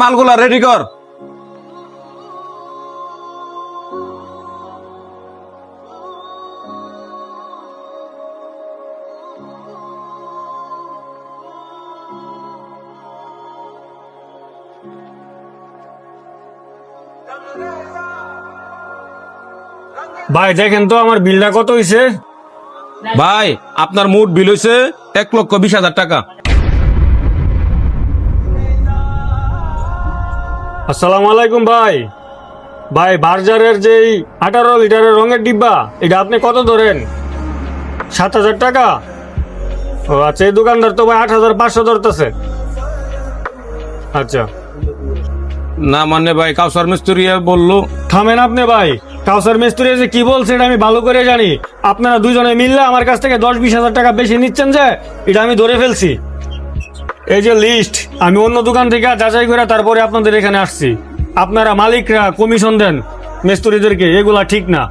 মালগুলা রেডি কর। ভাই দেখেন তো আমার বিলটা কত হইছে। ভাই আপনার মোট বিল হইছে 1,20,000 টাকা। আসসালামু আলাইকুম ভাই। ভাই বার্জারের যেই 18 লিটারের রঙের ডিব্বা এটা আপনি কত ধরেন? 7,000 টাকা। ও আচ্ছা, এই দোকানদার তো ভাই 8,500 ধরতেছে। আচ্ছা না মানে ভাই কাউসার মিস্ত্রি বললো। থামেন আপনি ভাই, কাউসার মিস্ত্রি যে কি বলছে এটা আমি ভালো করে জানি। আপনারা দুজনে মিললে আমার কাছ থেকে 10-20 হাজার টাকা বেশি নিচ্ছেন, যে এটা আমি ধরে ফেলছি। এই যে লিস্ট, আমি অন্য দোকান থেকে যাচাই করে তারপরে আপনাদের এখানে আসছি। আপনারা মালিকরা কমিশন দেন মিস্ত্রিদেরকে, এগুলা ঠিক না।